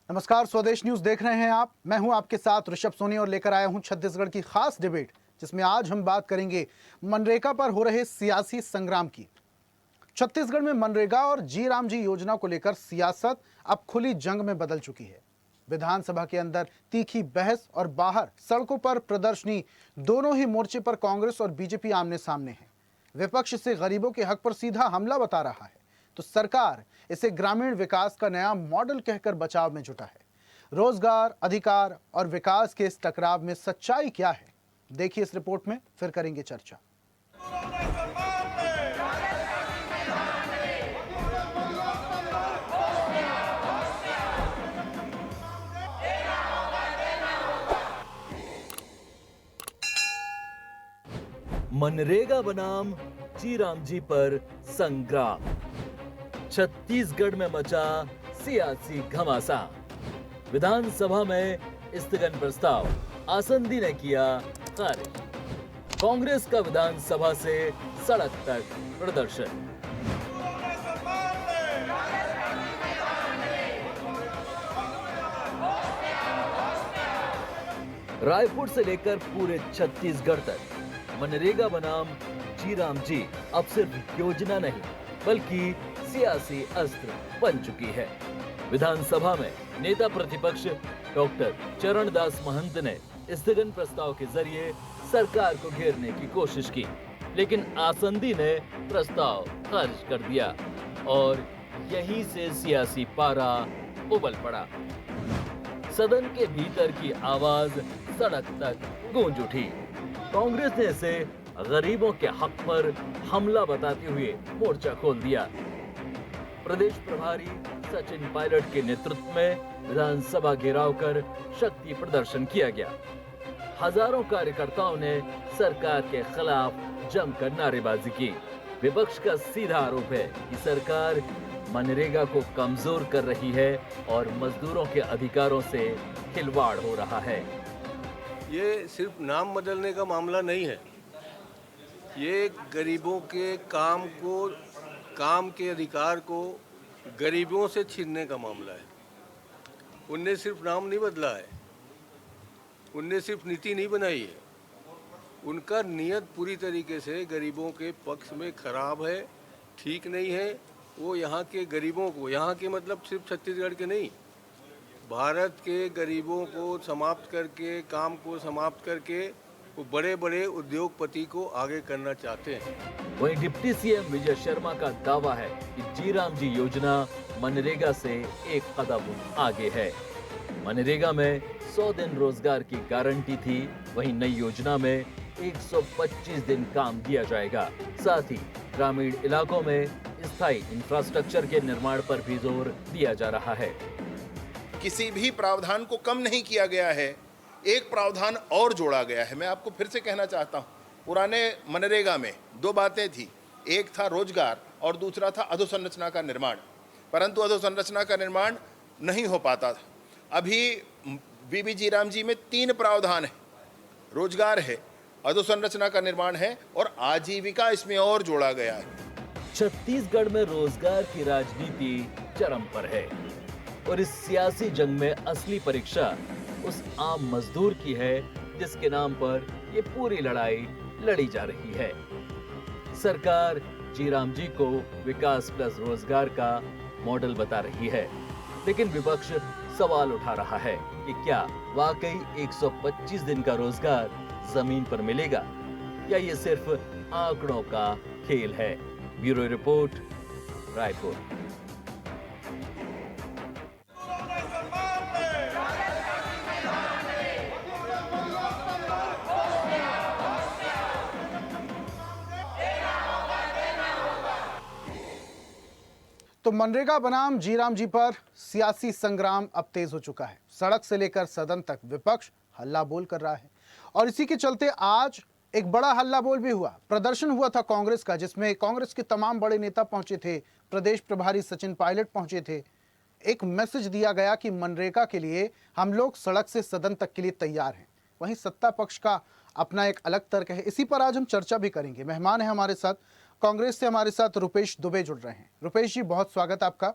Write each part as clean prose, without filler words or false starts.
नमस्कार, स्वदेश न्यूज देख रहे हैं आप। मैं हूं आपके साथ ऋषभ सोनी और लेकर आया हूं छत्तीसगढ़ की खास डिबेट, जिसमें आज हम बात करेंगे मनरेगा पर हो रहे सियासी संग्राम की। छत्तीसगढ़ में मनरेगा और जी राम जी योजना को लेकर सियासत अब खुली जंग में बदल चुकी है। विधानसभा के अंदर तीखी बहस और बाहर सड़कों पर प्रदर्शनी, दोनों ही मोर्चे पर कांग्रेस और बीजेपी आमने सामने है। विपक्ष इसे गरीबों के हक पर सीधा हमला बता रहा है, तो सरकार इसे ग्रामीण विकास का नया मॉडल कहकर बचाव में जुटा है। रोजगार, अधिकार और विकास के इस टकराव में सच्चाई क्या है, देखिए इस रिपोर्ट में, फिर करेंगे चर्चा। मनरेगा बनाम जी राम जी पर संग्राम। छत्तीसगढ़ में मचा सियासी घमासान। विधानसभा में स्थगन प्रस्ताव आसंदी ने किया खारिज। कांग्रेस का विधानसभा से सड़क तक प्रदर्शन। रायपुर से लेकर पूरे छत्तीसगढ़ तक मनरेगा बनाम जी राम जी अब सिर्फ योजना नहीं बल्कि सियासी अस्त्र बन चुकी है। विधानसभा में नेता प्रतिपक्ष डॉक्टर चरणदास महंत ने स्थगन प्रस्ताव के जरिए सरकार को घेरने की कोशिश की, लेकिन आसंदी ने प्रस्ताव खारिज कर दिया और यहीं से सियासी पारा उबल पड़ा। सदन के भीतर की आवाज सड़क तक गूंज उठी। कांग्रेस ने इसे गरीबों के हक पर हमला बताते हुए मोर्चा खोल दिया। प्रदेश प्रभारी सचिन पायलट के नेतृत्व में विधानसभा घेराव कर शक्ति प्रदर्शन किया गया। हजारों कार्यकर्ताओं ने सरकार के खिलाफ जमकर नारेबाजी की। विपक्ष का सीधा आरोप है कि सरकार मनरेगा को कमजोर कर रही है और मजदूरों के अधिकारों से खिलवाड़ हो रहा है। ये सिर्फ नाम बदलने का मामला नहीं है, ये गरीबों के काम के अधिकार को गरीबों से छीनने का मामला है। उनने सिर्फ नाम नहीं बदला है, उनने सिर्फ नीति नहीं बनाई है, उनका नियत पूरी तरीके से गरीबों के पक्ष में खराब है, ठीक नहीं है। वो यहाँ के गरीबों को, यहाँ के मतलब सिर्फ छत्तीसगढ़ के नहीं, भारत के गरीबों को समाप्त करके, काम को समाप्त करके वो बड़े बड़े उद्योगपति को आगे करना चाहते हैं। वहीं डिप्टी सीएम विजय शर्मा का दावा है कि जी राम जी योजना मनरेगा से एक कदम आगे है। मनरेगा में 100 दिन रोजगार की गारंटी थी, वहीं नई योजना में 125 दिन काम दिया जाएगा। साथ ही ग्रामीण इलाकों में स्थायी इंफ्रास्ट्रक्चर के निर्माण पर भी जोर दिया जा रहा है। किसी भी प्रावधान को कम नहीं किया गया है, एक प्रावधान और जोड़ा गया है। मैं आपको फिर से कहना चाहता हूँ, पुराने मनरेगा में 2 बातें थी, एक था रोजगार और दूसरा था अधोसंरचना का निर्माण, परंतु अधोसंरचना का निर्माण नहीं हो पाता था। अभी बीबी जी राम जी में 3 प्रावधान है, रोजगार है, अधोसंरचना का निर्माण है और आजीविका इसमें और जोड़ा गया है। छत्तीसगढ़ में रोजगार की राजनीति चरम पर है और इस सियासी जंग में असली परीक्षा उस आम मजदूर की है जिसके नाम पर ये पूरी लड़ाई लड़ी जा रही है। सरकार जी राम जी को विकास प्लस रोजगार का मॉडल बता रही है, लेकिन विपक्ष सवाल उठा रहा है कि क्या वाकई 125 दिन का रोजगार जमीन पर मिलेगा या ये सिर्फ आंकड़ों का खेल है। Bureau report, Raipur. तो मनरेगा बनाम जी राम जी पर सियासी संग्राम अब तेज हो चुका है। सड़क से लेकर सदन तक विपक्ष हल्ला बोल कर रहा है और इसी के चलते आज एक बड़ा हल्ला बोल भी हुआ। प्रदर्शन हुआ था कांग्रेस का, जिसमें कांग्रेस के तमाम बड़े नेता पहुंचे थे। प्रदेश प्रभारी सचिन पायलट पहुंचे थे। एक मैसेज दिया गया कि मनरेगा के लिए हम लोग सड़क से सदन तक के लिए तैयार हैं। वहीं सत्ता पक्ष का अपना एक अलग तर्क है। इसी पर आज हम चर्चा भी करेंगे। मेहमान है हमारे साथ, कांग्रेस से हमारे साथ रुपेश दुबे जुड़ रहे हैं। रुपेश जी, बहुत स्वागत आपका।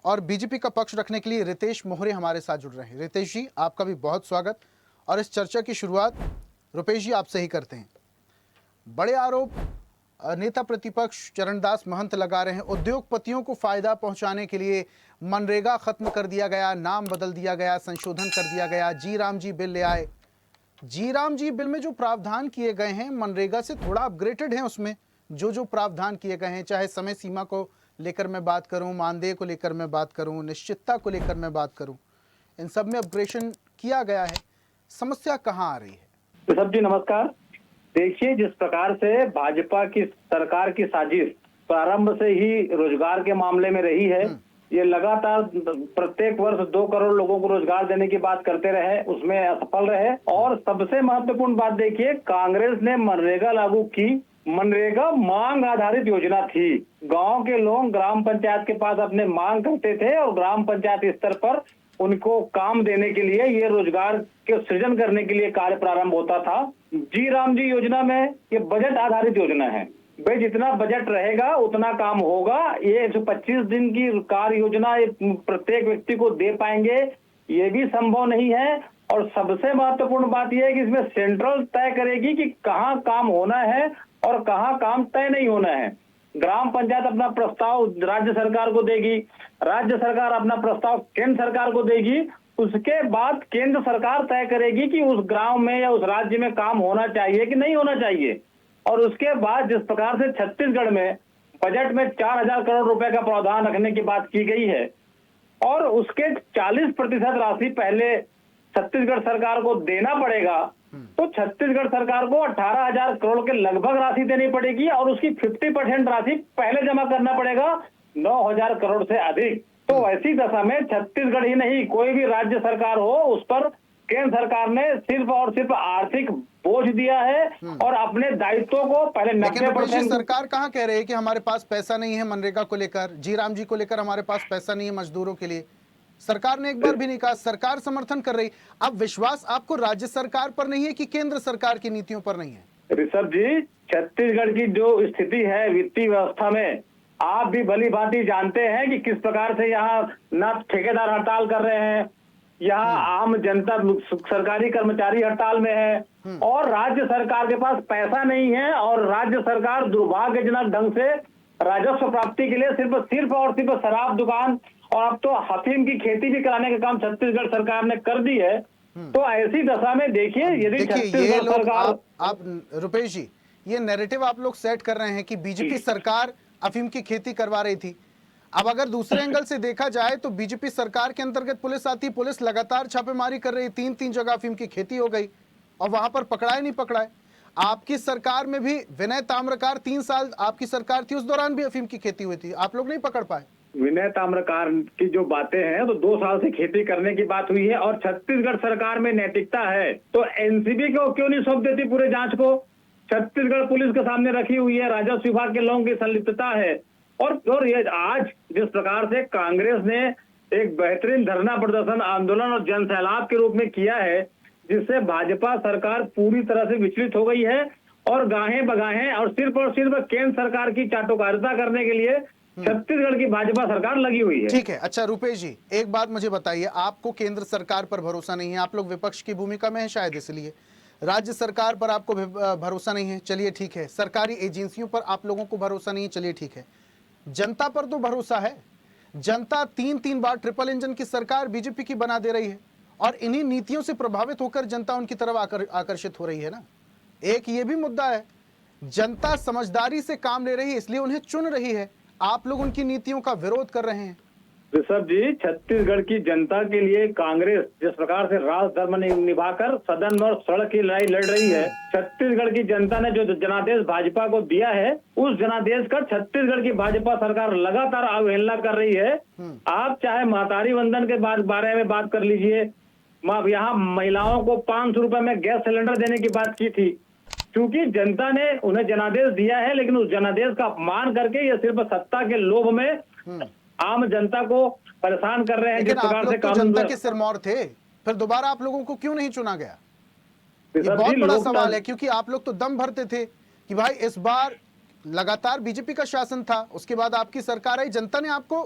और बीजेपी का पक्ष रखने के लिए रितेश मोहरे हमारे साथ जुड़ रहे हैं। रितेश जी, आपका भी बहुत स्वागत। और इस चर्चा की शुरुआत रुपेश जी आपसे ही करते हैं। बड़े आरोप नेता प्रतिपक्ष चरणदास महंत लगा रहे हैं। उद्योगपतियों को फायदा पहुंचाने के लिए मनरेगा खत्म कर दिया गया, नाम बदल दिया गया, संशोधन कर दिया गया, जी राम जी बिल ले आए। जी राम जी बिल में जो प्रावधान किए गए हैं मनरेगा से थोड़ा अपग्रेडेड हैं। उसमें जो प्रावधान किए गए हैं, चाहे समय सीमा को लेकर मैं बात करूं, मानदेय को लेकर मैं बात करूं, निश्चितता को लेकर मैं बात करूं, इन सब में अपग्रेडेशन किया गया है। समस्या कहां आ रही है? ऋषभ जी नमस्कार। देखिए, जिस प्रकार से भाजपा की सरकार की साजिश प्रारंभ से ही रोजगार के मामले में रही है, ये लगातार प्रत्येक वर्ष 2 करोड़ लोगों को रोजगार देने की बात करते रहे, उसमें असफल रहे। और सबसे महत्वपूर्ण बात देखिए, कांग्रेस ने मनरेगा लागू की। मनरेगा मांग आधारित योजना थी। गांव के लोग ग्राम पंचायत के पास अपने मांग करते थे और ग्राम पंचायत स्तर पर उनको काम देने के लिए, ये रोजगार के सृजन करने के लिए कार्य प्रारंभ होता था। जी राम जी योजना में ये बजट आधारित योजना है। भाई, जितना बजट रहेगा उतना काम होगा। ये 125 दिन की कार्य योजना प्रत्येक व्यक्ति को दे पाएंगे, ये भी संभव नहीं है। और सबसे महत्वपूर्ण बात यह है कि इसमें सेंट्रल तय करेगी कि कहाँ काम होना है और कहाँ काम तय नहीं होना है। ग्राम पंचायत अपना प्रस्ताव राज्य सरकार को देगी, राज्य सरकार अपना प्रस्ताव केंद्र सरकार को देगी। उसके बाद केंद्र सरकार तय करेगी कि उस गांव में या उस राज्य में काम होना चाहिए कि नहीं होना चाहिए। और उसके बाद जिस प्रकार से छत्तीसगढ़ में बजट में 4000 करोड़ रुपए का प्रावधान रखने की बात की गई है और उसके 40% राशि पहले छत्तीसगढ़ सरकार को देना पड़ेगा, तो छत्तीसगढ़ सरकार को 18,000 करोड़ के लगभग राशि देनी पड़ेगी और उसकी 50% राशि पहले जमा करना पड़ेगा, 9,000 करोड़ से अधिक। तो ऐसी दशा में छत्तीसगढ़ ही नहीं, कोई भी राज्य सरकार हो, उस पर केंद्र सरकार ने सिर्फ और सिर्फ आर्थिक बोझ दिया है और अपने दायित्वों को पहले लेकिन रुपेश जी, 90% सरकार कहाँ कह रही है कि हमारे पास पैसा नहीं है मनरेगा को लेकर, जी राम जी को लेकर हमारे पास पैसा नहीं है मजदूरों के लिए। सरकार ने एक बार भी नहीं कहा। सरकार समर्थन कर रही। अब विश्वास आपको राज्य सरकार पर नहीं है कि केंद्र सरकार की नीतियों पर नहीं है? ऋषभ जी, छत्तीसगढ़ की जो स्थिति है वित्तीय व्यवस्था में, आप भी भली भांति जानते हैं कि किस प्रकार से यहाँ न ठेकेदार हड़ताल कर रहे हैं, यहाँ आम जनता सरकारी कर्मचारी हड़ताल में है और राज्य सरकार के पास पैसा नहीं है। और राज्य सरकार दुर्भाग्यजनक ढंग से राजस्व प्राप्ति के लिए सिर्फ और सिर्फ शराब दुकान और अब तो अफीम की खेती भी कराने का काम छत्तीसगढ़ सरकार ने कर दी है। तो ऐसी दशा में देखिए, यदि ये छत्तीसगढ़ लोग सरकार आप रुपेश जी, ये नैरेटिव आप लोग सेट कर रहे हैं कि बीजेपी सरकार अफीम की खेती करवा रही थी। अब अगर दूसरे एंगल से देखा जाए तो बीजेपी सरकार के अंतर्गत पुलिस आती, पुलिस लगातार छापेमारी कर रही, 3 जगह अफीम की खेती हो गई और वहां पर पकड़ाए नहीं पकड़ाए। आपकी सरकार में भी विनय ताम्रकार 3 साल आपकी सरकार थी, उस दौरान भी अफीम की खेती हुई थी, आप लोग नहीं पकड़ पाए। विनय ताम्रकार की जो बातें हैं तो 2 साल से खेती करने की बात हुई है और छत्तीसगढ़ सरकार में नैतिकता है तो एनसीबी को क्यों नहीं सौंप देती पूरे जांच को? छत्तीसगढ़ पुलिस के सामने रखी हुई है, राजस्व विभाग के लोगों की संलिप्तता है। और ये आज जिस प्रकार से कांग्रेस ने एक बेहतरीन धरना प्रदर्शन आंदोलन और जन सैलाब के रूप में किया है, जिससे भाजपा सरकार पूरी तरह से विचलित हो गई है और गाहें बगाहें और सिर्फ केंद्र सरकार की चाटुकारिता करने के लिए छत्तीसगढ़ की भाजपा सरकार लगी हुई है। ठीक है। अच्छा रुपेश जी, एक बात मुझे बताइए, आपको केंद्र सरकार पर भरोसा नहीं है, आप लोग विपक्ष की भूमिका में है शायद इसलिए। राज्य सरकार पर आपको भरोसा नहीं है, चलिए ठीक है। सरकारी एजेंसियों पर आप लोगों को भरोसा नहीं है, चलिए ठीक है। जनता पर तो भरोसा है। जनता 3 बार ट्रिपल इंजन की सरकार बीजेपी की बना दे रही है और इन्हीं नीतियों से प्रभावित होकर जनता उनकी तरफ आकर्षित हो रही है ना। एक ये भी मुद्दा है, जनता समझदारी से काम ले रही है इसलिए उन्हें चुन रही है, आप लोग उनकी नीतियों का विरोध कर रहे हैं। ऋषभ जी, छत्तीसगढ़ की जनता के लिए कांग्रेस जिस प्रकार से राजधर्म निभाकर सदन में और सड़क की लड़ाई लड़ रही है, छत्तीसगढ़ की जनता ने जो जनादेश भाजपा को दिया है, उस जनादेश का छत्तीसगढ़ की भाजपा सरकार लगातार अवहेलना कर रही है। आप चाहे महतारी वंदन के बारे में बात कर लीजिए, यहाँ महिलाओं को 500 रुपए में गैस सिलेंडर देने की बात की थी, क्योंकि जनता ने उन्हें जनादेश दिया है, लेकिन उस जनादेश का अपमान करके ये सिर्फ सत्ता के लोभ में आम जनता को परेशान कर रहे हैं। लेकिन आप लोग तो जनता के सिरमौर थे, फिर दोबारा आप लोगों को क्यों नहीं चुना गया? ये बहुत बड़ा सवाल है, क्योंकि आप लोग तो दम भरते थे कि भाई इस बार लगातार बीजेपी का शासन था, उसके बाद आपकी सरकार आई, जनता ने आपको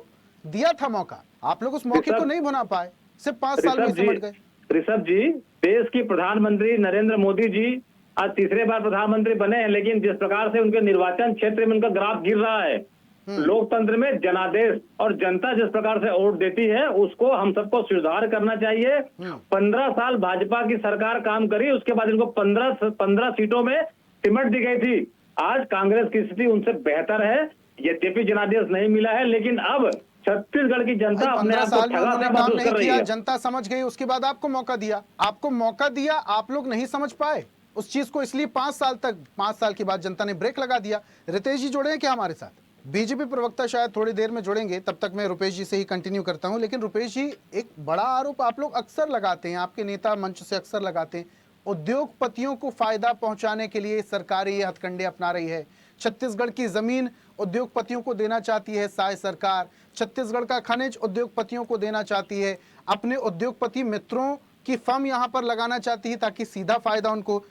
दिया था मौका, आप लोग उस मौके को नहीं बना पाए, सिर्फ 5 साल में सिमट गए। ऋषभ जी, देश की प्रधानमंत्री नरेंद्र मोदी जी आज तीसरे बार प्रधानमंत्री बने हैं, लेकिन जिस प्रकार से उनके निर्वाचन क्षेत्र में उनका ग्राफ गिर रहा है, लोकतंत्र में जनादेश और जनता जिस प्रकार से वोट देती है, उसको हम सबको सुधार करना चाहिए। 15 साल भाजपा की सरकार काम करी, उसके बाद इनको 15 सीटों में सिमट दी गई थी। आज कांग्रेस की स्थिति उनसे बेहतर है, यद्यपि जनादेश नहीं मिला है, लेकिन अब छत्तीसगढ़ की जनता अपने 15 आप को साल में ठगा उन्होंने सा काम महसूस नहीं कर रही किया, है। जनता समझ गई, उसके बाद आपको मौका दिया, आप लोग नहीं समझ पाए उस चीज को, इसलिए 5 साल के बाद जनता ने ब्रेक लगा दिया। रितेश जी जुड़े हैं क्या हमारे साथ? बीजेपी प्रवक्ता शायद थोड़ी देर में जुड़ेंगे, तब तक मैं रुपेश जी से ही कंटिन्यू करता हूं। लेकिन रुपेश जी, एक बड़ा आरोप आप लोग अक्सर लगाते हैं, आपके नेता मंच से अक्सर लगाते हैं, उद्योगपतियों को फायदा पहुंचाने के लिए सरकार ये हथकंडे अपना रही है। छत्तीसगढ़ की जमीन उद्योगपतियों को देना चाहती है साय सरकार, छत्तीसगढ़ का खनिज उद्योगपतियों को देना चाहती है, अपने उद्योगपति मित्रों की फर्म यहां पर लगाना चाहती है ताकि सीधा फायदा उनको।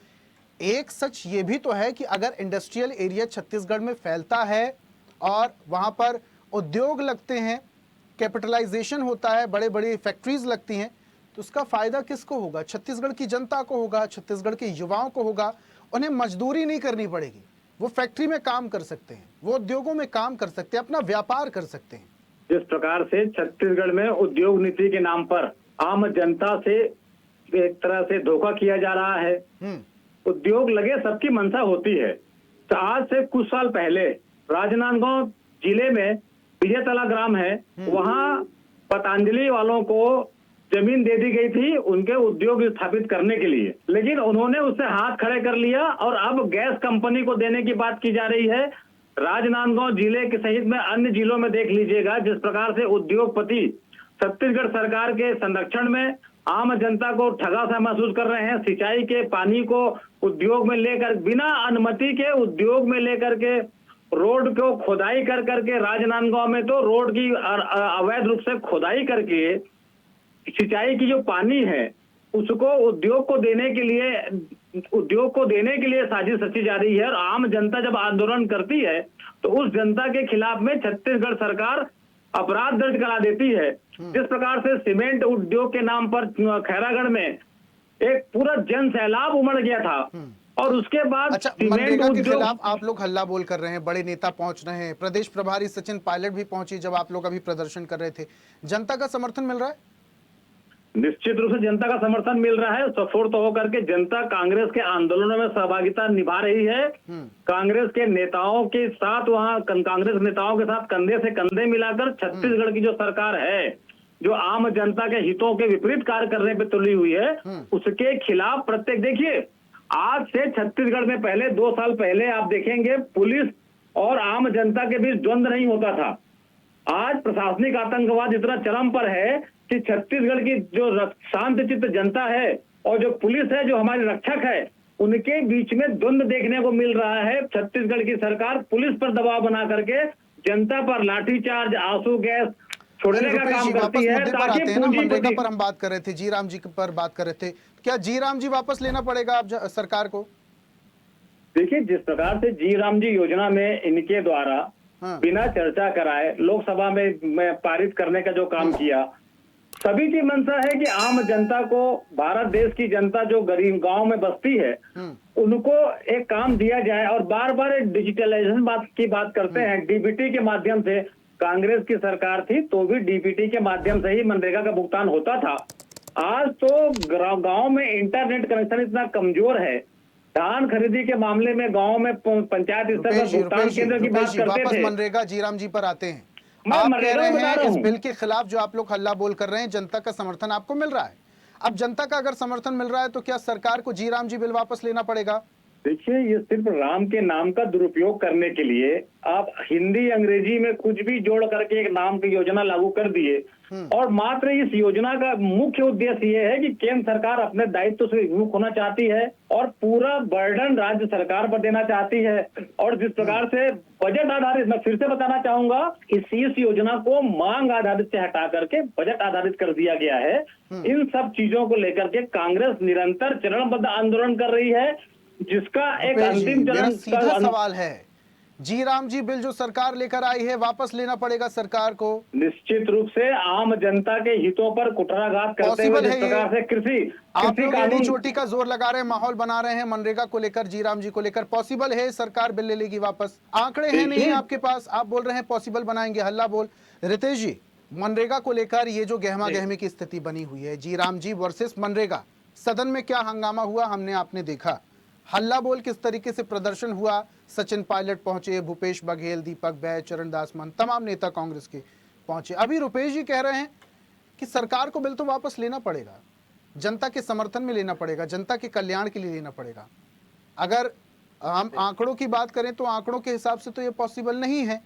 एक सच ये भी तो है कि अगर इंडस्ट्रियल एरिया छत्तीसगढ़ में फैलता है और वहां पर उद्योग लगते हैं, कैपिटलाइजेशन होता है, बड़े बड़ी फैक्ट्रीज लगती हैं, तो उसका फायदा किसको होगा? छत्तीसगढ़ की जनता को होगा, छत्तीसगढ़ के युवाओं को होगा। उन्हें मजदूरी नहीं करनी पड़ेगी, वो फैक्ट्री में काम कर सकते हैं, वो उद्योगों में काम कर सकते हैं, अपना व्यापार कर सकते हैं। जिस प्रकार से छत्तीसगढ़ में उद्योग नीति के नाम पर आम जनता से एक तरह से धोखा किया जा रहा है। उद्योग लगे सबकी मंशा होती है। तो आज से कुछ साल पहले राजनांदगांव जिले में विजयतला ग्राम है, वहां पतंजलि वालों को जमीन दे दी गई थी उनके उद्योग स्थापित करने के लिए, लेकिन उन्होंने उससे हाथ खड़े कर लिया और अब गैस कंपनी को देने की बात की जा रही है। राजनांदगांव जिले के सहित में अन्य जिलों में देख लीजिएगा जिस प्रकार से उद्योगपति छत्तीसगढ़ सरकार के संरक्षण में आम जनता को ठगा सा महसूस कर रहे हैं। सिंचाई के पानी को उद्योग में लेकर, बिना अनुमति के उद्योग में लेकर के रोड को खोदाई कर करके, राजनांदगांव में तो रोड की अवैध रूप से खोदाई करके सिंचाई की जो पानी है उसको उद्योग को देने के लिए साजिश रची जा रही है। और आम जनता जब आंदोलन करती है तो उस जनता के खिलाफ में छत्तीसगढ़ सरकार अपराध दर्ज करा देती है। जिस प्रकार से सीमेंट उद्योग के नाम पर खैरागढ़ में एक पूरा जन सैलाब उमड़ गया था और उसके बाद अच्छा, सीमेंट मनरेगा के उद्योग खिलाफ आप लोग हल्ला बोल कर रहे हैं, बड़े नेता पहुंच रहे हैं, प्रदेश प्रभारी सचिन पायलट भी पहुंची जब आप लोग अभी प्रदर्शन कर रहे थे, जनता का समर्थन मिल रहा है? निश्चित रूप से जनता का समर्थन मिल रहा है। सफोर्त होकर के जनता कांग्रेस के आंदोलनों में सहभागिता निभा रही है। कांग्रेस के नेताओं के साथ, वहां कांग्रेस नेताओं के साथ कंधे से कंधे मिलाकर छत्तीसगढ़ की जो सरकार है, जो आम जनता के हितों के विपरीत कार्य करने पे तुली हुई है, उसके खिलाफ प्रत्येक, देखिए आज से छत्तीसगढ़ में पहले 2 साल पहले आप देखेंगे पुलिस और आम जनता के बीच द्वंद्व नहीं होता था। आज प्रशासनिक आतंकवाद इतना चरम पर है कि छत्तीसगढ़ की जो शांतचित्त जनता है और जो पुलिस है, जो हमारी रक्षक है, उनके बीच में द्वंद्व देखने को मिल रहा है। छत्तीसगढ़ की सरकार पुलिस पर दबाव बना करके जनता पर लाठीचार्ज, आंसू गैस छोड़ने का काम करती है ताकि मनरेगा पर हम बात कर रहे थे, जी राम जी पर बात कर रहे थे, क्या जी राम जी वापस लेना पड़ेगा अब सरकार को? देखिए, जिस प्रकार से जी राम जी योजना में इनके द्वारा बिना चर्चा कराए लोकसभा में पारित करने का जो काम किया, सभी की मंशा है कि आम जनता को, भारत देश की जनता जो गरीब गांव में बसती है, उनको एक काम दिया जाए। और बार बार डिजिटलाइजेशन की बात करते हैं, डीबीटी के माध्यम से, कांग्रेस की सरकार थी तो भी डीबीटी के माध्यम से ही मनरेगा का भुगतान होता था। आज तो गांव में इंटरनेट कनेक्शन इतना कमजोर है, धान खरीदी के मामले में गांव में पंचायत स्तर पर भुगतान केंद्र की बात करते थे। मनरेगा जी राम जी पर आते हैं, आप कह रहे हैं इस बिल के खिलाफ जो आप लोग हल्ला बोल कर रहे हैं, जनता का समर्थन आपको मिल रहा है। अब जनता का अगर समर्थन मिल रहा है तो क्या सरकार को जी राम जी बिल वापस लेना पड़ेगा? देखिए, ये सिर्फ राम के नाम का दुरुपयोग करने के लिए आप हिंदी अंग्रेजी में कुछ भी जोड़ करके एक नाम की योजना लागू कर दिए। और मात्र इस योजना का मुख्य उद्देश्य ये है कि केंद्र सरकार अपने दायित्व से विमुख होना चाहती है और पूरा बर्डन राज्य सरकार पर देना चाहती है। और जिस प्रकार से बजट आधारित, मैं फिर से बताना चाहूंगा, इस योजना को मांग आधारित से हटा करके बजट आधारित कर दिया गया है। इन सब चीजों को लेकर के कांग्रेस निरंतर चरणबद्ध आंदोलन कर रही है, जिसका एक अंतिम चरण सीधा सवाल है जी राम जी बिल जो सरकार लेकर आई है वापस लेना पड़ेगा सरकार को? निश्चित रूप से आम जनता के हितों पर कुठाराघात करते हुए पॉसिबल जिस है ये? प्रकार से कृषि आप कृषि लोग एड़ी कानून चोटी का जोर लगा रहे हैं, माहौल बना रहे हैं मनरेगा को लेकर, जी राम जी को लेकर। पॉसिबल है सरकार बिल ले लेगी वापस? आंकड़े हैं नहीं है देखिए आपके पास, आप बोल रहे हैं पॉसिबल बनाएंगे, हल्ला बोल। रितेश जी, मनरेगा को लेकर ये जो गहमा गहमी की स्थिति बनी हुई है, जी राम जी वर्सेस मनरेगा, सदन में क्या हंगामा हुआ हमने आपने देखा। हल्ला बोल किस तरीके से प्रदर्शन हुआ, सचिन पायलट पहुंचे, भूपेश बघेल, दीपक बैज, चरणदास मान, तमाम नेता कांग्रेस के पहुंचे। अभी रुपेश जी कह रहे हैं कि सरकार को बिल तो वापस लेना पड़ेगा, जनता के समर्थन में लेना पड़ेगा, जनता के कल्याण के लिए लेना पड़ेगा। अगर हम आंकड़ों की बात करें तो आंकड़ों के हिसाब से तो ये पॉसिबल नहीं है,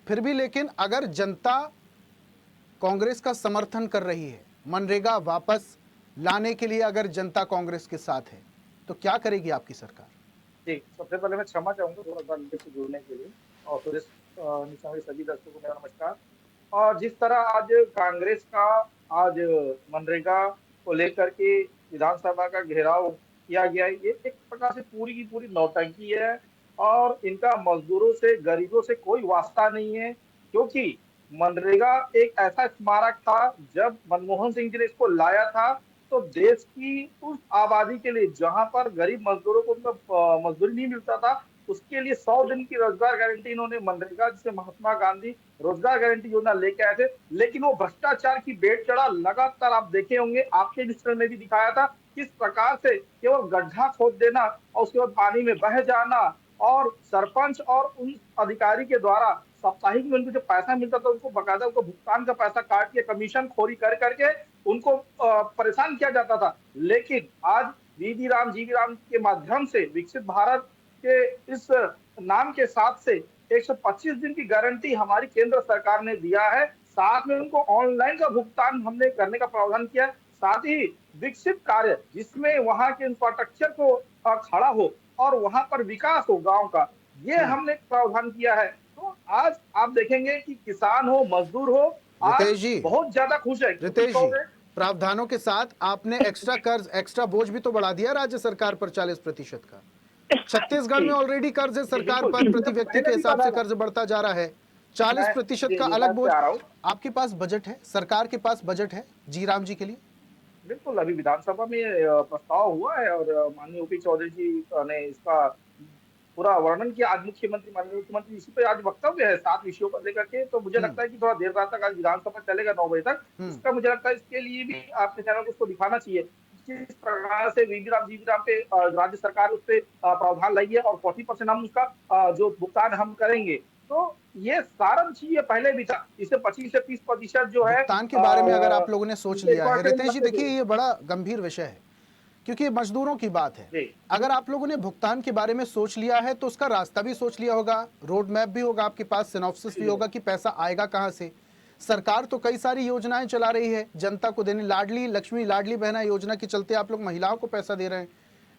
फिर भी लेकिन अगर जनता कांग्रेस का समर्थन कर रही है, मनरेगा वापस लाने के लिए अगर जनता कांग्रेस के साथ है, तो क्या करेगी आपकी सरकार? जी, सबसे पहले मैं क्षमा चाहूँगा थोड़ा बार से जुड़ने के लिए और फिर निशान सभी दर्शकों को मेरा नमस्कार। और जिस तरह आज कांग्रेस का आज मनरेगा को लेकर के विधानसभा का घेराव किया गया है, ये एक प्रकार से पूरी की पूरी नौटंकी है और इनका मजदूरों से, गरीबों से कोई वास्ता नहीं है, क्योंकि मनरेगा एक ऐसा स्मारक था, जब मनमोहन सिंह जी ने इसको लाया था तो देश की उस आबादी के लिए जहां पर गरीब मजदूरों को मतलब मजदूरी नहीं मिलता था, उसके लिए 100 दिन की रोजगार गारंटी इन्होंने मनरेगा जिसे महात्मा गांधी रोजगार गारंटी योजना लेके आए थे। लेकिन वो भ्रष्टाचार की बेट चढ़ा, लगातार आप देखे होंगे, आपके मिनिस्टर ने भी दिखाया था किस प्रकार से केवल गड्ढा खोद देना और उसके बाद पानी में बह जाना और सरपंच और उन अधिकारी के द्वारा साप्ताहिक में उनको जो पैसा मिलता था उनको बकायदा उनको भुगतान का पैसा काट के कमीशन खोरी कर करके उनको परेशान किया जाता था। लेकिन आज वीवी राम जीवी राम के माध्यम से विकसित भारत के इस नाम के साथ से 125 दिन की गारंटी हमारी केंद्र सरकार ने दिया है। साथ में उनको ऑनलाइन का भुगतान हमने करने का प्रावधान किया है। साथ ही विकसित कार्य जिसमें वहां के इंफ्रास्ट्रक्चर को खड़ा हो और वहां पर विकास हो गांव का, ये हमने प्रावधान किया है। तो आज आप देखेंगे कि किसान हो, मजदूर हो, रितेश आज जी, बहुत ज्यादा खुश है। रितेश जी, प्रावधानों के साथ आपने एक्स्ट्रा कर्ज, एक्स्ट्रा बोझ भी तो बढ़ा दिया राज्य सरकार पर 40% का। छत्तीसगढ़ में ऑलरेडी कर्ज है सरकार पर, प्रति व्यक्ति के हिसाब से कर्ज बढ़ता जा रहा है। 40% का अलग बोझ। आपके पास बजट है, सरकार के पास बजट है जी राम जी के लिए? बिल्कुल, अभी विधानसभा में प्रस्ताव हुआ है और माननीय ओपी चौधरी जी ने इसका पूरा वर्णन किया। आज माननीय मुख्यमंत्री इसी पे आज वक्तव्य है 7 विषयों पर लेकर के। तो मुझे लगता है कि थोड़ा देर रात तक आज विधानसभा चलेगा 9 बजे तक। इसका मुझे लगता है इसके लिए भी आपके चैनल को उसको दिखाना चाहिए किस प्रकार से वीवी राम पे राज्य सरकार उस पे प्रावधान लाई है और 40% हम उसका जो भुगतान हम करेंगे। तो ये सारा चीज पहले भी था, इसे 25 से 30% जो है भुगतान के बारे में अगर आप लोगों ने सोच लिया है, रितेश जी देखिए ये बड़ा गंभीर विषय है क्योंकि मजदूरों की बात है। अगर आप लोगों ने भुगतान के बारे में सोच लिया है तो उसका रास्ता भी सोच लिया होगा, रोड मैप भी होगा आपके पास, सिनॉप्सिस भी होगा कि पैसा आएगा कहां से। सरकार तो कई सारी योजनाएं चला रही है जनता को देने, लाडली लक्ष्मी लाडली बहना योजना के चलते आप लोग महिलाओं को पैसा दे रहे हैं।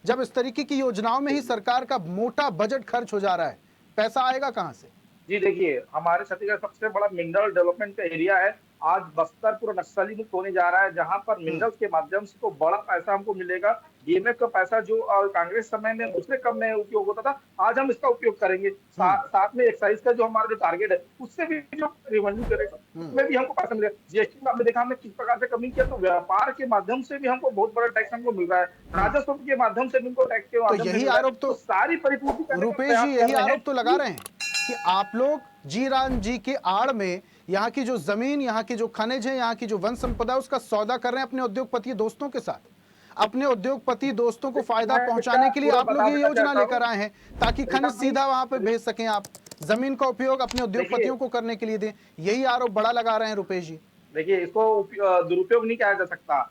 जब इस तरीके की योजनाओं में ही सरकार का मोटा बजट खर्च हो जा रहा है, पैसा आएगा कहां से? जी देखिए, हमारे छत्तीसगढ़ सबसे बड़ा मिनरल डेवलपमेंट का एरिया है। आज बस्तर पूरा नक्सली मुक्त होने जा रहा है, जहां पर मिनरल्स के माध्यम से तो बड़ा पैसा हमको मिलेगा। डीएमएफ का पैसा जो कांग्रेस समय में दूसरे कम में उपयोग होता था, आज हम इसका उपयोग करेंगे। साथ में एक्साइज का जो हमारा जो टारगेट है, उससे भी जो रेवेन्यू करेगा उसमें भी हमको पैसा मिलेगा। जीएसटी में आपने देखा हमने किस प्रकार से कमी किया, तो व्यापार के माध्यम से भी हमको बहुत बड़ा टैक्स हमको मिल रहा है, राजस्व के माध्यम से भी हमको टैक्स के माध्यम से यही आरोप तो सारी परिपूर्ति रुपेश जी यही आरोप तो लगा रहे हैं कि आप लोग जी राम जी के आड़ में यहाँ की जो जमीन, यहाँ की जो खनिज है, यहाँ की जो वन संपदा, उसका सौदा कर रहे हैं अपने उद्योगपति दोस्तों के साथ। अपने उद्योगपति दोस्तों को फायदा पहुंचाने के लिए आप लोग ये योजना लेकर आए हैं ताकि खनिज सीधा वहां पे भेज सकें, आप जमीन का उपयोग अपने उद्योगपतियों को करने के लिए दें। यही आरोप बड़ा लगा रहे हैं रुपेश जी। देखिए, इसको दुरुपयोग नहीं किया जा सकता।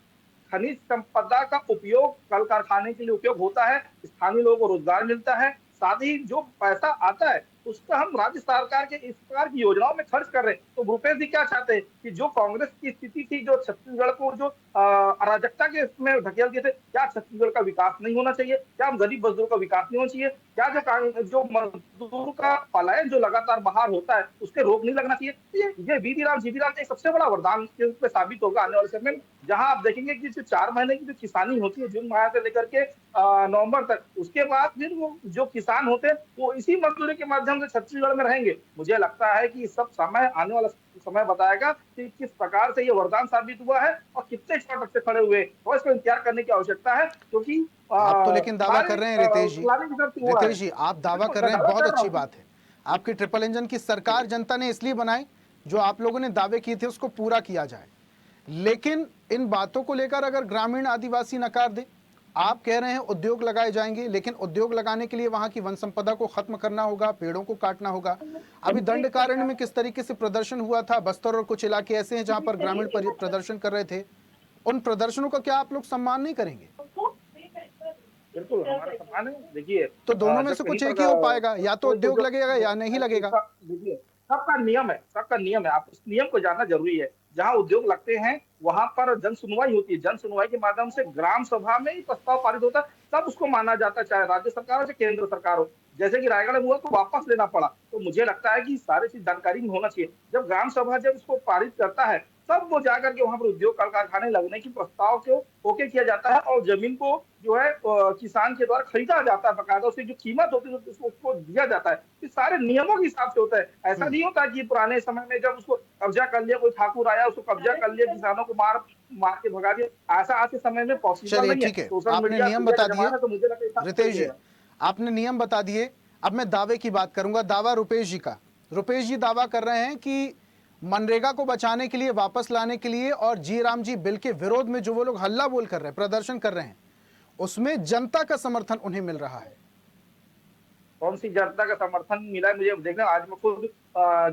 खनिज संपदा का उपयोग कल कारखाने के लिए उपयोग होता है, स्थानीय लोगों को रोजगार मिलता है, साथ ही जो पैसा आता है उसका हम राज्य सरकार के इस प्रकार की योजनाओं में खर्च कर रहे हैं। तो भूपेश जी क्या चाहते हैं कि जो कांग्रेस की स्थिति थी, जो छत्तीसगढ़ को जो अराजकता के इसमें धकेल दिए थे, क्या छत्तीसगढ़ का विकास नहीं होना चाहिए? क्या हम गरीब मजदूर का विकास नहीं होना चाहिए? क्या जो मजदूर का पलायन जो लगातार बाहर होता है उसके रोक नहीं लगना चाहिए? ये वीवी राम जीवी राम एक सबसे बड़ा वरदान के रूप में साबित होगा आने वाले समय में, जहां आप देखेंगे कि जो 4 महीने की जो किसानी होती है जून माह से लेकर के नवंबर तक, उसके बाद फिर वो जो किसान होते हैं वो इसी मजदूरी के माध्यम माध्यम से छत्तीसगढ़ में रहेंगे। मुझे लगता है कि सब समय आने वाला समय बताएगा कि किस प्रकार से ये वरदान साबित हुआ है और कितने शॉर्ट से खड़े हुए, तो इसको इंतजार करने की आवश्यकता है, क्योंकि आप तो लेकिन दावा कर रहे हैं रितेश जी, प्लानिंग की तरफ से हुआ है। रितेश जी आप दावा बिल्कुल, कर रहे मैं हैं, दावा बहुत कर रहा अच्छी हूँ। बात है। आपकी ट्रिपल इंजन की सरकार जनता ने इसलिए बनाई, जो आप लोगों ने दावे किए थे उसको पूरा किया जाए। लेकिन इन बातों को लेकर अगर ग्रामीण आदिवासी नकार दे, आप कह रहे हैं उद्योग लगाए जाएंगे, लेकिन उद्योग लगाने के लिए वहां की वन संपदा को खत्म करना होगा, पेड़ों को काटना होगा। अभी दंडकारण्य में किस तरीके से प्रदर्शन हुआ था, बस्तर और कुछ इलाके ऐसे हैं जहां पर ग्रामीण प्रदर्शन कर रहे थे, उन प्रदर्शनों का क्या आप लोग सम्मान नहीं करेंगे? बिल्कुल हमारा सम्मान है। देखिए, तो दोनों में जब से कहीं कुछ पर एक ही हो पाएगा, या तो कोई उद्योग उद्योग लगेगा या नहीं लगेगा। देखिए, सबका नियम है, सबका नियम है। आप उस नियम को जानना जरूरी है। जहाँ उद्योग लगते हैं वहां पर जन सुनवाई होती है। जन सुनवाई के माध्यम से ग्राम सभा में ही प्रस्ताव पारित होता है, तब उसको माना जाता है, चाहे राज्य सरकार हो चाहे केंद्र सरकार हो। जैसे कि रायगढ़ में हुआ तो वापस लेना पड़ा। तो मुझे लगता है कि सारी चीज जानकारी में होना चाहिए। जब ग्राम सभा जब इसको पारित करता है, तब वो जाकर के वहां पर उद्योग कल कारखाने लगने की प्रस्ताव को ओके किया जाता है और जमीन को जो है किसान के द्वारा खरीदा जाता है, बकायदा उसकी जो कीमत होती है उसको दिया जाता है। ये सारे नियमों के हिसाब से होता है। ऐसा नहीं होता कि पुराने समय में जब उसको कब्जा कर लिया, कोई ठाकुर आया उसको कब्जा कर लिया, किसानों को मार मार के भगा दिया। ऐसा आज के समय में पॉसिबल चलिए नहीं है। ठीक है, सोशल आपने मीडिया नियम मीडिया बता का जमाना दिए है, तो मुझे लगता है रितेश जी, आपने नियम बता दिए। अब मैं दावे की बात करूंगा, दावा रुपेश जी का। रुपेश जी दावा कर रहे हैं कि मनरेगा को बचाने के लिए, वापस लाने के लिए और जी राम जी बिल के विरोध में जो वो लोग हल्ला बोल कर रहे हैं, प्रदर्शन कर रहे हैं, उसमें जनता का समर्थन उन्हें मिल रहा है। कौन सी जनता का समर्थन मिला है मुझे देखना। आज मैं खुद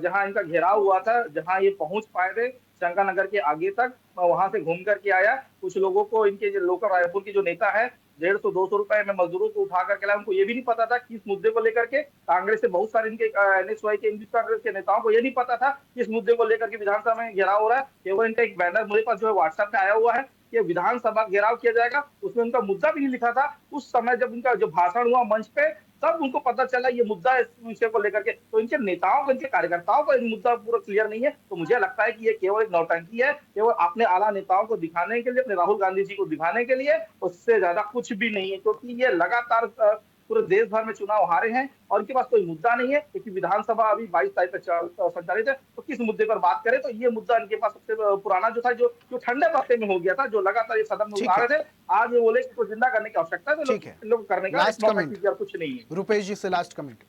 जहां इनका घेराव हुआ था, जहां ये पहुंच पाए थे शंकरनगर के आगे तक, मैं वहां से घूम करके आया। कुछ लोगों को इनके जो लोकल रायपुर के जो नेता है, 150-200 रुपए में मजदूरों को उठा करके लाया। उनको ये भी नहीं पता था कि इस मुद्दे को लेकर के कांग्रेस से बहुत सारे इनके एनएसवाई के इंग्लिश कांग्रेस के नेताओं को ये नहीं पता था कि इस मुद्दे को लेकर के विधानसभा में घेराव हो रहा है। केवल इनका एक बैनर मेरे पास जो है व्हाट्सएप पे आया हुआ है कि विधानसभा घेराव किया जाएगा, उसमें उनका मुद्दा भी नहीं लिखा था। उस समय जब उनका जो भाषण हुआ मंच पे, तब उनको पता चला ये मुद्दा है, इस विषय को लेकर के। तो इनके नेताओं को, इनके कार्यकर्ताओं को ये मुद्दा पूरा क्लियर नहीं है। तो मुझे लगता है कि ये केवल एक नौटंकी है, केवल अपने आला नेताओं को दिखाने के लिए, अपने राहुल गांधी जी को दिखाने के लिए, उससे ज्यादा कुछ भी नहीं है। क्योंकि ये लगातार पूरे देश भर में चुनाव हारे हैं और इनके पास कोई मुद्दा नहीं है, क्योंकि विधानसभा अभी 22 तारीख तक संचालित है। तो किस मुद्दे पर बात करें, तो ये मुद्दा इनके पास सबसे पुराना जो था, जो ठंडे पत्ते में हो गया था, जो लगातार ये सदन में उतारे थे। आज ये बोले इसको जिंदा करने की आवश्यकता है, तो लोग करने का लास्ट कमेंट कुछ नहीं है। रुपेश जी से लास्ट कमेंट।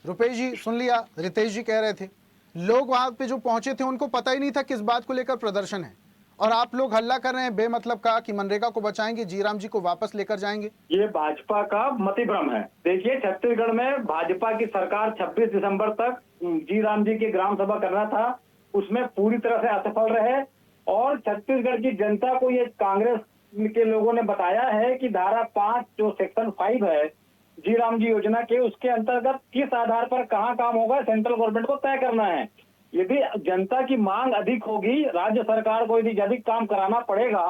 रुपेश जी सुन लिया, रितेश जी कह रहे थे लोग वहां पे जो पहुंचे थे उनको पता ही नहीं था किस बात को लेकर प्रदर्शन है, और आप लोग हल्ला कर रहे हैं बेमतलब का कि मनरेगा को बचाएंगे, जीराम जी को वापस लेकर जाएंगे। ये भाजपा का मतिभ्रम है। देखिए, छत्तीसगढ़ में भाजपा की सरकार 26 दिसंबर तक जी राम जी की ग्राम सभा करना था, उसमें पूरी तरह से असफल रहे। और छत्तीसगढ़ की जनता को ये कांग्रेस के लोगों ने बताया है कि धारा 5 जो सेक्शन 5 है जी राम जी योजना के, उसके अंतर्गत किस आधार पर कहाँ काम होगा, सेंट्रल गवर्नमेंट को तय करना है। यदि जनता की मांग अधिक होगी, राज्य सरकार को यदि अधिक काम कराना पड़ेगा,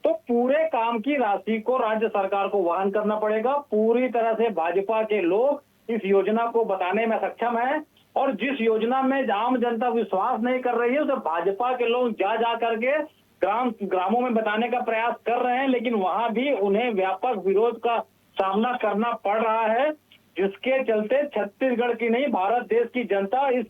तो पूरे काम की राशि को राज्य सरकार को वहन करना पड़ेगा। पूरी तरह से भाजपा के लोग इस योजना को बताने में सक्षम है, और जिस योजना में आम जनता विश्वास नहीं कर रही है, उसे भाजपा के लोग जा करके ग्रामों में बताने का प्रयास कर रहे हैं, लेकिन वहां भी उन्हें व्यापक विरोध का सामना करना पड़ रहा है, जिसके चलते छत्तीसगढ़ की नहीं, भारत देश की जनता इस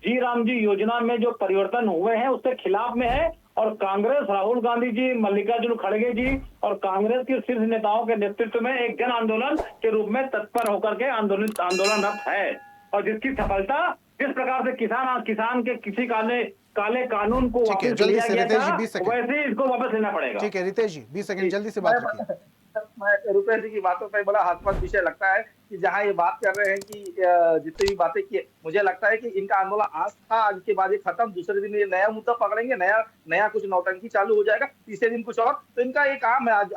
जी राम जी योजना में जो परिवर्तन हुए हैं उससे खिलाफ में है। और कांग्रेस, राहुल गांधी जी, मल्लिकार्जुन खड़गे जी और कांग्रेस के शीर्ष नेताओं के नेतृत्व में एक जन आंदोलन के रूप में तत्पर होकर के आंदोलनरत है, और जिसकी सफलता जिस प्रकार से किसान के किसी काले कानून को वापस लिया गया था, वैसे इसको वापस लेना पड़ेगा। ठीक है रितेश जी, 20 सेकंड जल्दी से बात रखिए। मैं रुपेश जी की बातों पर बड़ा हास्यास्पद विषय लगता है कि जहां ये बात कर रहे हैं कि जितनी भी बातें की, मुझे लगता है कि इनका आंदोलन आज था, आज के बाद ये खत्म, दूसरे दिन ये नया मुद्दा पकड़ेंगे, नया कुछ नौटंकी चालू हो जाएगा, तीसरे दिन कुछ और। तो इनका ये काम है आज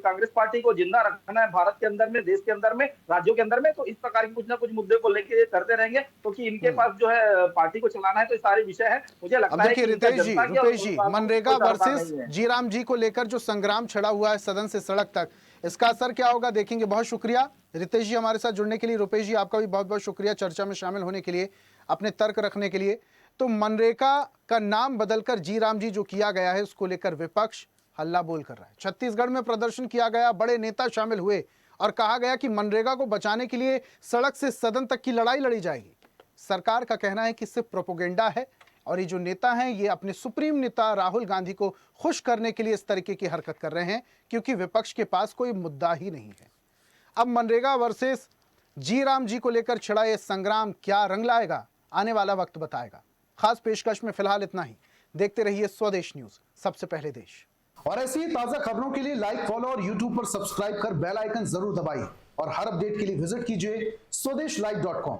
कांग्रेस पार्टी को जिंदा रखना है भारत के अंदर में, देश के अंदर में, राज्यों के अंदर में। तो इस प्रकार के कुछ ना कुछ मुद्दे को लेके ये करते रहेंगे, क्योंकि इनके पास जो है पार्टी को चलाना है। तो सारे विषय है, मुझे लगता है कि रितेश जी, मनरेगा वर्सेस जी राम जी को लेकर जो संग्राम छिड़ा हुआ है सदन से सड़क तक, इसका असर क्या होगा देखेंगे। बहुत शुक्रिया रितेश जी हमारे साथ जुड़ने के लिए। रुपेश जी आपका भी बहुत बहुत शुक्रिया चर्चा में शामिल होने के लिए, अपने तर्क रखने के लिए। तो मनरेगा का नाम बदलकर जी राम जी जो किया गया है उसको लेकर विपक्ष हल्ला बोल कर रहा है। छत्तीसगढ़ में प्रदर्शन किया गया, बड़े नेता शामिल हुए और कहा गया कि मनरेगा को बचाने के लिए सड़क से सदन तक की लड़ाई लड़ी जाएगी। सरकार का कहना है कि सिर्फ प्रोपोगेंडा है और ये जो नेता हैं ये अपने सुप्रीम नेता राहुल गांधी को खुश करने के लिए इस तरीके की हरकत कर रहे हैं क्योंकि विपक्ष के पास कोई मुद्दा ही नहीं है। अब मनरेगा वर्सेस जी राम जी को लेकर छिड़ा ये संग्राम क्या रंग लाएगा, आने वाला वक्त बताएगा। खास पेशकश में फिलहाल इतना ही। देखते रहिए स्वदेश न्यूज, सबसे पहले देश। और ऐसी ही ताजा खबरों के लिए लाइक, फॉलो और यूट्यूब पर सब्सक्राइब कर बेल आइकन जरूर दबाइए और हर अपडेट के लिए विजिट कीजिए स्वदेशलाइव.com।